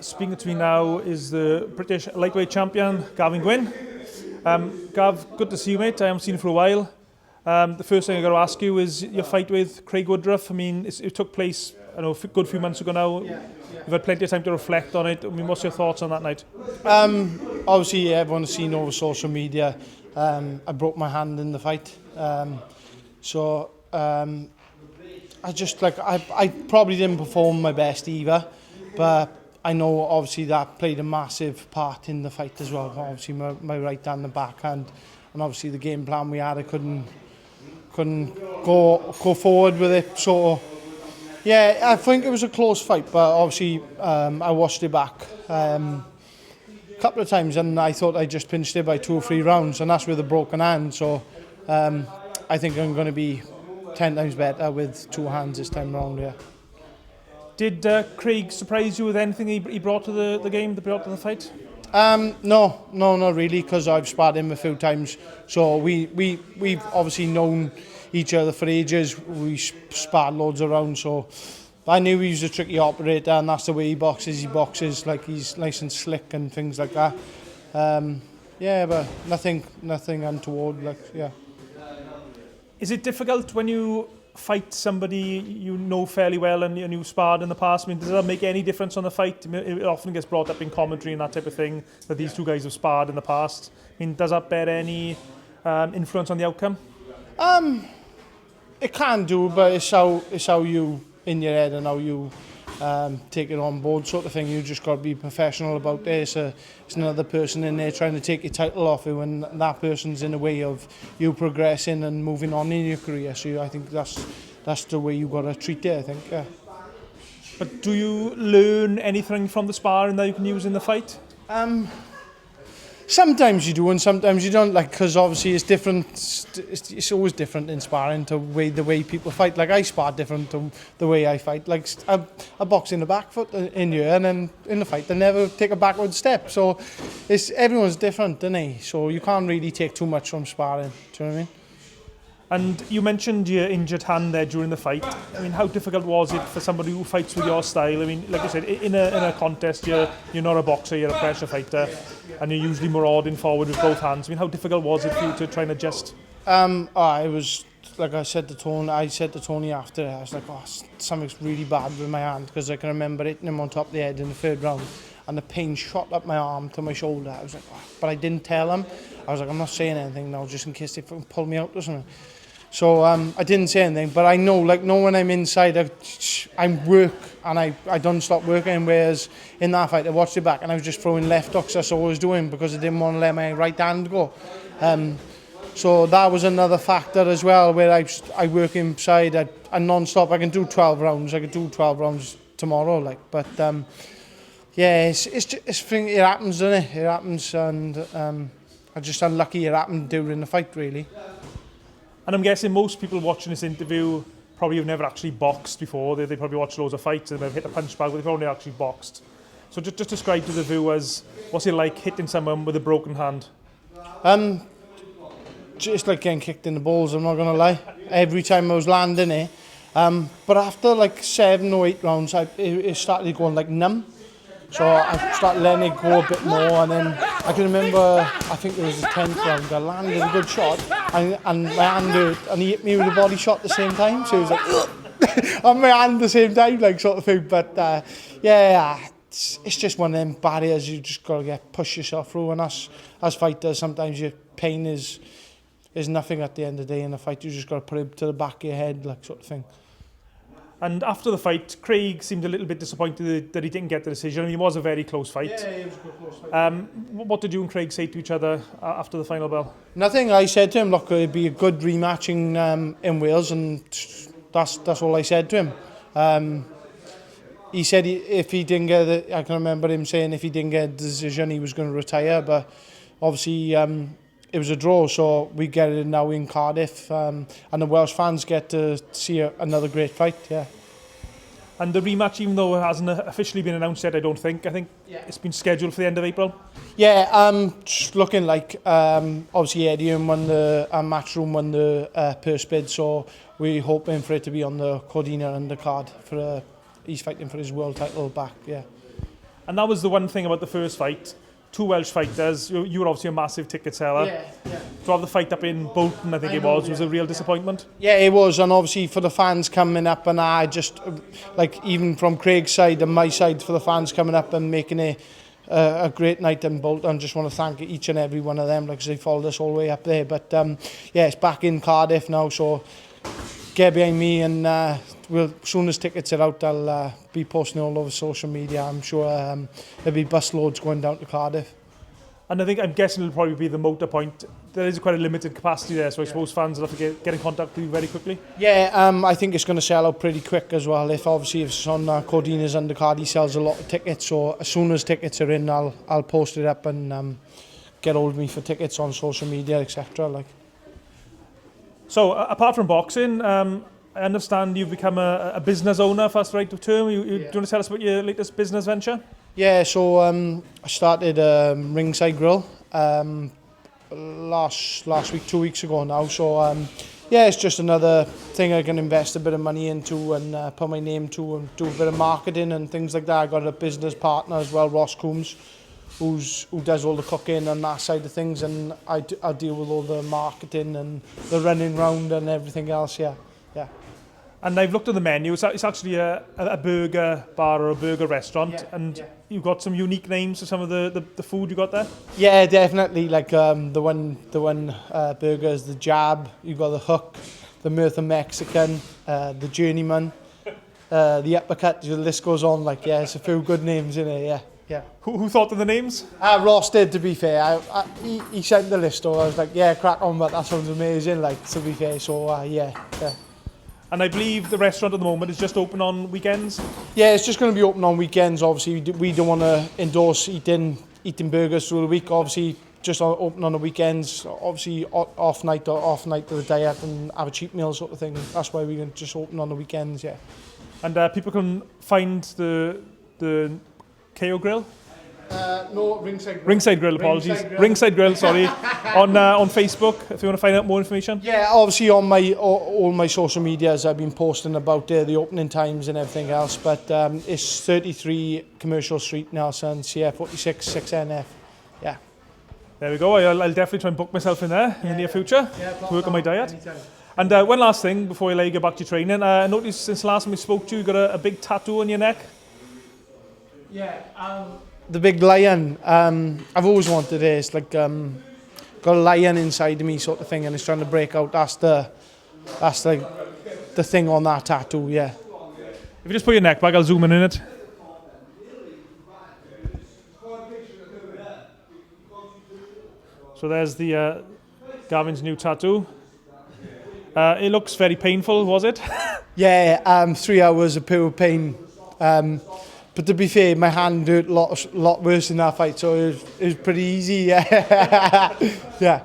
Speaking to me now is the British lightweight champion, Gavin Gwynne. Gav, good to see you, mate. I haven't seen you for a while. The first thing I got to ask you is your fight with Craig Woodruff. I mean, it took place, I know, a good few months ago now. Yeah. You've had plenty of time to reflect on it. I mean, what's your thoughts on that night? Obviously, everyone has seen over social media. I broke my hand in the fight. I probably didn't perform my best either, but I know obviously that played a massive part in the fight as well. Obviously my right hand and backhand, and obviously the game plan we had, I couldn't go forward with it. So yeah, I think it was a close fight, but obviously I watched it back a couple of times, and I thought I just pinched it by 2 or 3 rounds, and that's with a broken hand. So I think I'm going to be 10 times better with 2 hands this time around here. Did Craig surprise you with anything he brought to the game, that brought to the fight? No, not really, because I've sparred him a few times. So we've obviously known each other for ages. We sparred loads around, so I knew he was a tricky operator, and that's the way he boxes. He boxes like he's nice and slick and things like that. Yeah, but nothing untoward. Yeah. Is it difficult when you fight somebody you know fairly well and you've sparred in the past? I mean, does that make any difference on the fight? I mean, it often gets brought up in commentary and that type of thing, that these two guys have sparred in the past. I mean, does that bear any influence on the outcome? It can do, but it's how you, in your head, and how you take it on board, sort of thing. You just got to be professional about it. It's another person in there trying to take your title off you, and that person's in the way of you progressing and moving on in your career. So I think that's the way you got to treat it, I think. Yeah. But do you learn anything from the sparring that you can use in the fight? Sometimes you do, and sometimes you don't. Like, because obviously it's different. It's always different in sparring to the way people fight. Like, I spar different to the way I fight. Like, I box in the back foot in here, and then in the fight, they never take a backward step. So everyone's different, isn't they? So you can't really take too much from sparring. Do you know what I mean? And you mentioned your injured hand there during the fight. I mean, how difficult was it for somebody who fights with your style? I mean, like I said, in a contest, you're not a boxer, you're a pressure fighter, and you're usually marauding forward with both hands. I mean, how difficult was it for you to try and adjust? It was, like I said to Tony after, I was like, something's really bad with my hand, because I can remember hitting him on top of the head in the 3rd round, and the pain shot up my arm to my shoulder. I was like, but I didn't tell him. I was like, I'm not saying anything now, just in case they pull me out or something. So I didn't say anything, but I know, when I'm inside, I work, and I don't stop working. Whereas in that fight, I watched it back, and I was just throwing left hooks. That's all I was doing, because I didn't want to let my right hand go. So that was another factor as well, where I work inside, I non-stop. I can do 12 rounds. I could do 12 rounds tomorrow, but yeah, it happens, doesn't it? It happens, and I'm just unlucky it happened during the fight, really. And I'm guessing most people watching this interview probably have never actually boxed before. They probably watch loads of fights and they've hit a punch bag, but they've only actually boxed. So just describe to the viewers, what's it like hitting someone with a broken hand? Just like getting kicked in the balls, I'm not going to lie. Every time I was landing it. But after like 7 or 8 rounds, it started going like numb. So I started letting it go a bit more, and then I can remember, I think it was the 10th round, I landed a good shot, and my hand hurt, and he hit me with a body shot at the same time, so it was like, on my hand at the same time, like, sort of thing. But yeah, it's just one of them barriers you just got to push yourself through, and as fighters, sometimes your pain is nothing at the end of the day in a fight. You just got to put it to the back of your head, like, sort of thing. And after the fight, Craig seemed a little bit disappointed that he didn't get the decision. I mean, it was a very close fight. Yeah, it was a close fight. What did you and Craig say to each other after the final bell? Nothing. I said to him, look, it'd be a good rematch in Wales, and that's all I said to him. He said if he didn't get it, I can remember him saying if he didn't get a decision, he was going to retire. But obviously, it was a draw, so we get it now in Cardiff, and the Welsh fans get to see another great fight. Yeah. And the rematch, even though it hasn't officially been announced yet, I think it's been scheduled for the end of April. Yeah, just looking like obviously Eddie won the Matchroom won the purse bid, so we're hoping for it to be on the Cordina undercard for he's fighting for his world title back. Yeah. And that was the one thing about the first fight. 2 Welsh fighters. You were obviously a massive ticket seller. Yeah. To have the fight up in Bolton, I think it was a real disappointment. Yeah, it was, and obviously for the fans coming up, and I just, like, even from Craig's side and my side, for the fans coming up and making it a great night in Bolton. Just want to thank each and every one of them, like, 'cause they followed us all the way up there. But yeah, it's back in Cardiff now, so get behind me, and as soon as tickets are out, I'll be posting all over social media. I'm sure there'll be bus loads going down to Cardiff. And I'm guessing it'll probably be the motor point. There is quite a limited capacity there, so I suppose fans will have to get in contact with you very quickly. Yeah, I think it's going to sell out pretty quick as well. If it's on Cordina's undercard, he sells a lot of tickets. So as soon as tickets are in, I'll post it up and get hold of me for tickets on social media, etc. Like. So apart from boxing, I understand you've become a business owner, if that's the right term. Do you want to tell us about your latest business venture? Yeah, so I started Ringside Grill last week, 2 weeks ago now. So yeah, it's just another thing I can invest a bit of money into and put my name to and do a bit of marketing and things like that. I got a business partner as well, Ross Coombs, who does all the cooking and that side of things, and I deal with all the marketing and the running round and everything else. Yeah. And I've looked at the menu. It's actually a burger bar or a burger restaurant, and you've got some unique names for some of the food you got there. Yeah, definitely. Like the one burger is the Jab. You got the Hook, the Mirtha Mexican, the Journeyman, the Uppercut. The list goes on. Like, yeah, it's a few good names in it. Yeah. Who thought of the names? Ross did, to be fair. He sent the list, so I was like, yeah, crack on, but that sounds amazing. Like, to be fair, so yeah. And I believe the restaurant at the moment is just open on weekends? Yeah, it's just going to be open on weekends. Obviously, we don't want to endorse eating burgers through the week. Obviously, just open on the weekends. Obviously, off night of the diet and have a cheap meal sort of thing. That's why we're going to just open on the weekends, yeah. And people can find the KO Grill? No, Ringside Grill. Ringside Grill, apologies. Ringside Grill, sorry. On Facebook, if you want to find out more information. Yeah, obviously on all my social medias, I've been posting about the opening times and everything else. But it's 33 Commercial Street, Nelson, CF46 6NF. Yeah. There we go. I'll definitely try and book myself in there in the near future to work on my diet. Anytime. And one last thing before I let you get back to training. I noticed since the last time we spoke to you, you got a big tattoo on your neck. Yeah, the big lion. I've always wanted it. It's like got a lion inside of me, sort of thing, and it's trying to break out. That's the thing on that tattoo. Yeah. If you just put your neck back, I'll zoom in it. So there's the Gavin's new tattoo. It looks very painful, was it? Yeah, 3 hours of pure pain. But to be fair, my hand hurt a lot worse in that fight, so it was pretty easy. Yeah.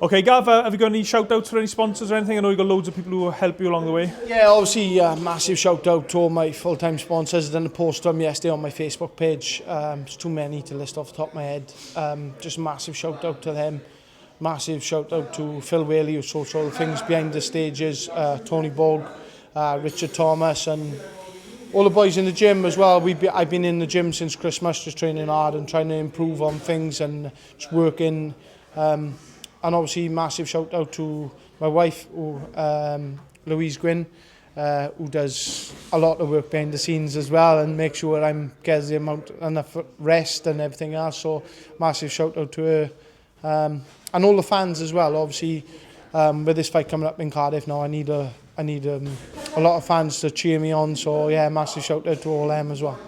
Okay, Gav, have you got any shout-outs for any sponsors or anything? I know you've got loads of people who will help you along the way. Yeah, obviously, massive shout-out to all my full-time sponsors. I done a post on them yesterday on my Facebook page. It's too many to list off the top of my head. Just a massive shout-out to them. Massive shout-out to Phil Whaley, who sorts all the things behind the stages, Tony Bogg, Richard Thomas, and all the boys in the gym as well. I've been in the gym since Christmas, just training hard and trying to improve on things and just working. And obviously, massive shout out to my wife, Louise Gwynne, who does a lot of work behind the scenes as well and make sure I'm getting the amount enough rest and everything else. So massive shout out to her and all the fans as well. Obviously, with this fight coming up in Cardiff now, I need a lot of fans to cheer me on, so yeah, massive shout out to all them as well.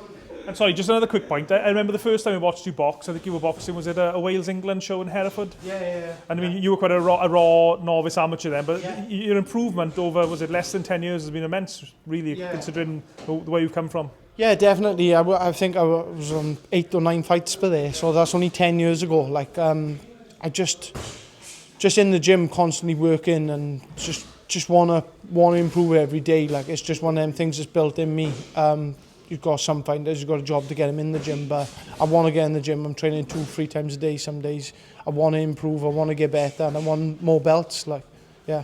And sorry, just another quick point. I remember the first time I watched you box, I think you were boxing, was it a Wales-England show in Hereford? Yeah. And I mean, you were quite a raw novice amateur then, but your improvement over, was it less than 10 years, has been immense, really, considering the way you've come from. Yeah, definitely. I think I was on 8 or 9 fights per day, so that's only 10 years ago. Like, I just in the gym constantly working and just want to improve every day. Like, it's just one of them things that's built in me. You've got some fighters, you've got a job to get them in the gym, but I want to get in the gym. I'm training 2-3 times a day some days. I want to improve, I want to get better, and I want more belts. Like, yeah.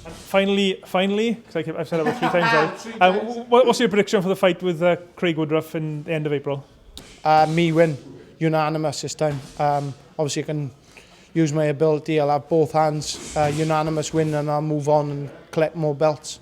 And finally, because I've said it about 3 times now, what's your prediction for the fight with Craig Woodruff in the end of April? Me win, unanimous this time. Obviously I can use my ability, I'll have both hands, unanimous win, and I'll move on and collect more belts.